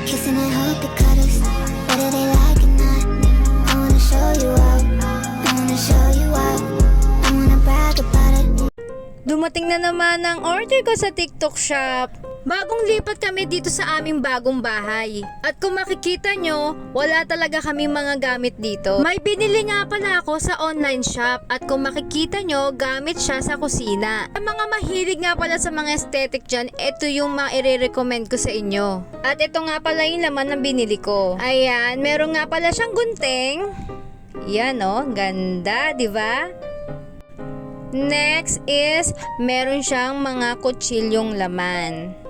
Kissing and hope it cut us. Whether they like it or not, I wanna show you out. I wanna show you out. I wanna brag about it. Dumating na naman ang order ko sa TikTok shop. Bagong lipat kami dito sa aming bagong bahay. At kung makikita nyo, wala talaga kami mga gamit dito. May binili nga pala ako sa online shop. At kung makikita nyo, gamit siya sa kusina. Ang mga mahilig nga pala sa mga aesthetic dyan, ito yung mga i-recommend ko sa inyo. At ito nga pala yung laman ng binili ko. Ayan, meron nga pala siyang gunting. Yan oh, ganda, di ba? Next is, meron siyang mga kutsilyong laman.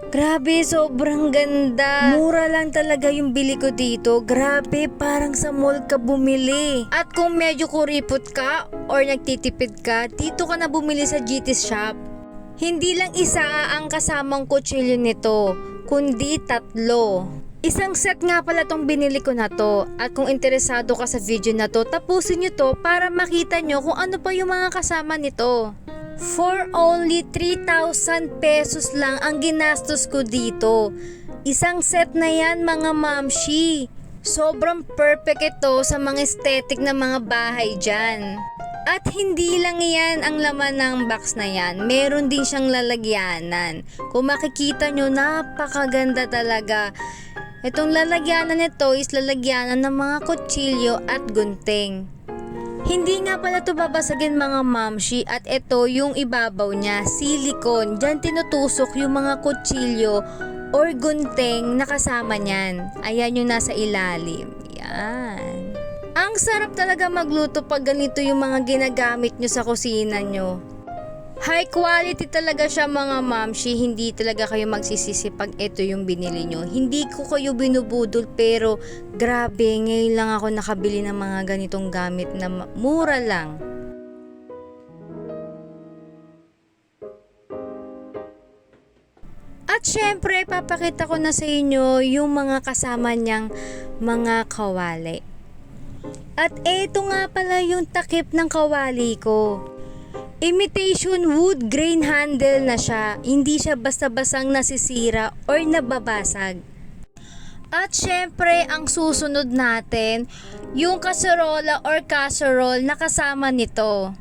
Grabe, sobrang ganda. Mura lang talaga yung bili ko dito. Grabe, parang sa mall ka bumili. At kung medyo kuripot ka or nagtitipid ka, dito ka na bumili sa GT Shop. Hindi lang isa ang kasamang kutsilyo nito, kundi 3. Isang set nga pala tong binili ko na to. At kung interesado ka sa video na to, tapusin nyo to para makita nyo kung ano pa yung mga kasama nito. For only 3,000 pesos lang ang ginastos ko dito. Isang set na yan mga mamshi. Sobrang perfect ito sa mga aesthetic na mga bahay dyan. At hindi lang yan ang laman ng box na yan. Meron din siyang lalagyanan. Kung makikita nyo, napakaganda talaga. Itong lalagyanan nito is lalagyanan ng mga kutsilyo at gunting. Hindi nga pala ito babasagin mga mamshi at ito yung ibabaw niya, silicone. Diyan tinutusok yung mga kutsilyo or gunting na kasama niyan. Ayan yung nasa ilalim. Yan. Ang sarap talaga magluto pag ganito yung mga ginagamit nyo sa kusina nyo. High quality talaga siya mga mamshi, hindi talaga kayo magsisisi pag ito yung binili nyo. Hindi ko kayo binubudol pero grabe, ngayon lang ako nakabili ng mga ganitong gamit na mura lang. At syempre, papakita ko na sa inyo yung mga kasama niyang mga kawali. At eto nga pala yung takip ng kawali ko. Imitation wood grain handle na siya, hindi siya basta-basang nasisira or nababasag. At syempre, ang susunod natin, yung kaserola or casserole na kasama nito.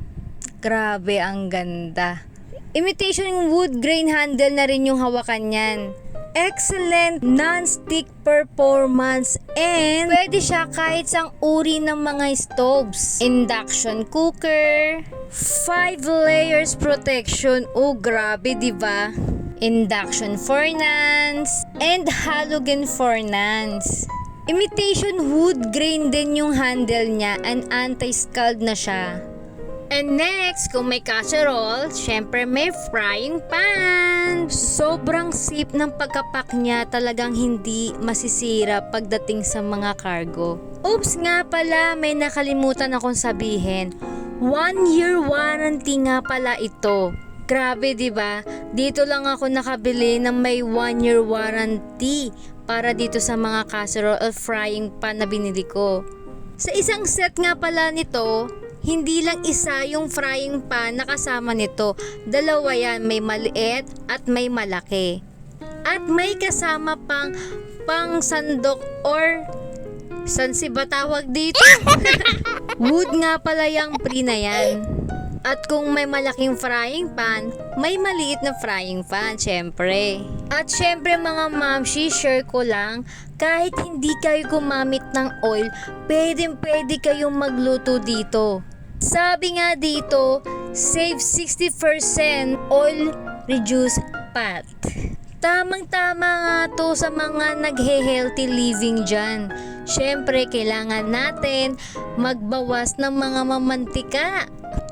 Grabe, ang ganda. Imitation wood grain handle na rin yung hawakan niyan. Excellent non-stick performance and pwede siya kahit sang uri ng mga stoves. Induction cooker, 5 layers protection. Oh, grabe, diba? Induction furnace and halogen furnace. Imitation wood grain din yung handle niya and anti-scald na siya. And next, kung may casserole, syempre may frying pan. Sobrang safe ng pagkapak niya, talagang hindi masisira pagdating sa mga cargo. Oops nga pala, may nakalimutan akong sabihin. 1-year warranty nga pala ito. Grabe, diba? Dito lang ako nakabili ng may 1-year warranty para dito sa mga casserole or frying pan na binili ko. Sa isang set nga pala nito, hindi lang isa yung frying pan na kasama nito. 2 yan, may maliit at may malaki. At may kasama pang sandok or sansi ba tawag dito? Wood nga pala yung pre na yan. At kung may malaking frying pan, may maliit na frying pan, syempre. At syempre mga mamshi, share ko lang, kahit hindi kayo gumamit ng oil, pwede kayong magluto dito. Sabi nga dito, save 60% oil, reduce fat. Tamang-tama nga to sa mga naghe-healthy living dyan. Syempre, kailangan natin magbawas ng mga mamantika.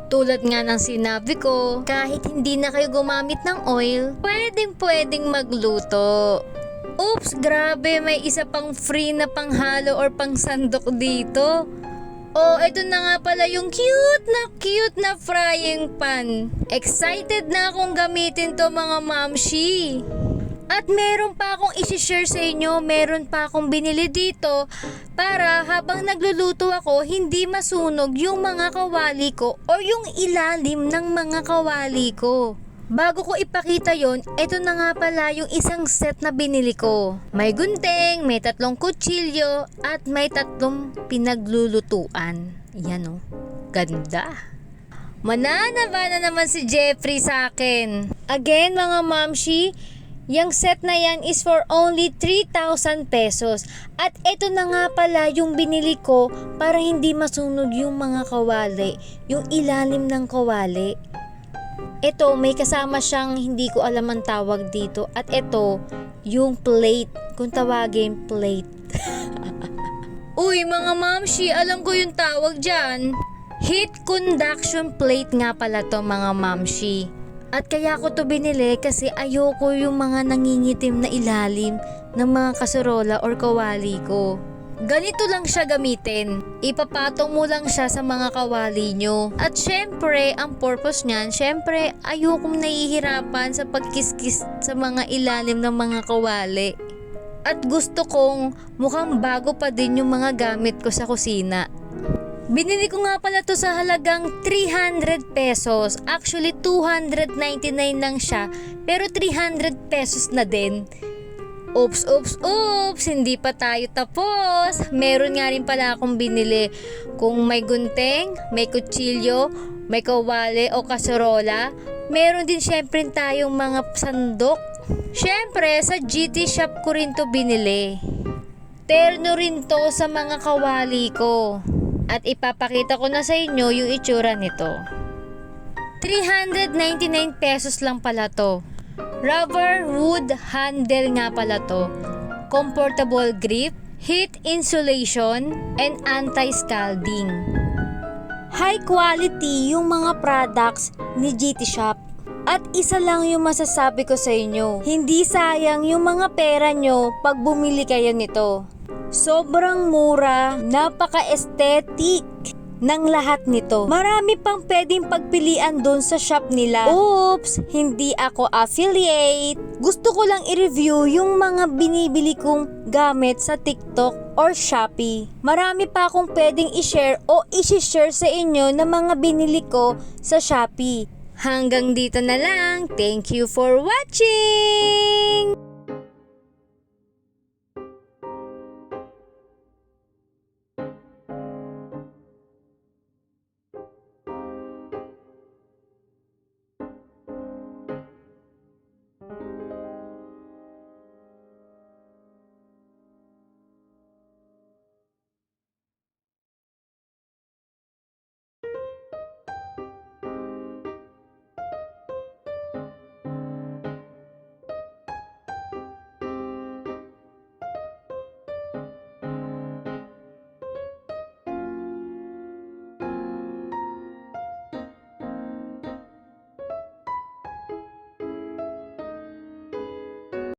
Tulad nga ng sinabi ko, kahit hindi na kayo gumamit ng oil, pwedeng magluto. Oops, grabe, may isa pang free na panghalo or pang sandok dito. Oh, ito na nga pala yung cute na frying pan. Excited na akong gamitin to mga mamshi. At meron pa akong isi-share sa inyo, meron pa akong binili dito para habang nagluluto ako, hindi masunog yung mga kawali ko o yung ilalim ng mga kawali ko. Bago ko ipakita yon, eto na nga pala yung isang set na binili ko. May gunting, may 3 kutsilyo, at may 3 pinaglulutuan. Yan o, ganda. Mananaba na naman si Jeffrey sa akin. Again mga mamshi, yung set na yan is for only 3,000 pesos. At eto na nga pala yung binili ko para hindi masunog yung mga kawali, yung ilalim ng kawali. Ito, may kasama siyang hindi ko alam ang tawag dito. At ito, yung plate. Kung tawagin, plate. Uy, mga mamshi, alam ko yung tawag dyan. Heat conduction plate nga pala to mga mamshi. At kaya ko to binili kasi ayoko yung mga nangingitim na ilalim ng mga kaserola or kawali ko. Ganito lang siya gamitin. Ipapatong mo lang siya sa mga kawali nyo. At syempre, ang purpose niyan, syempre, ayokong nahihirapan sa pagkiskis sa mga ilalim ng mga kawali. At gusto kong mukhang bago pa din yung mga gamit ko sa kusina. Binili ko nga pala to sa halagang 300 pesos. Actually, 299 lang siya. Pero 300 pesos na din. Oops, hindi pa tayo tapos. Meron nga rin pala akong binili. Kung may gunting, may kutsilyo, may kawali o kaserola, meron din syempre tayong mga sandok. Syempre, sa GT shop ko rin to binili. Terno rin to sa mga kawali ko. At ipapakita ko na sa inyo yung itsura nito. 399 pesos lang pala to. Rubber wood handle nga pala to. Comfortable grip, heat insulation, and anti-scalding. High quality yung mga products ni GT Shop. At isa lang yung masasabi ko sa inyo. Hindi sayang yung mga pera nyo pag bumili kayo nito. Sobrang mura, napaka-aesthetic ng lahat nito. Marami pang pwedeng pagpilian doon sa shop nila. Oops, hindi ako affiliate. Gusto ko lang i-review yung mga binibili kong gamit sa TikTok or Shopee. Marami pa akong pwedeng i-share o i-share sa inyo na mga binili ko sa Shopee. Hanggang dito na lang. Thank you for watching!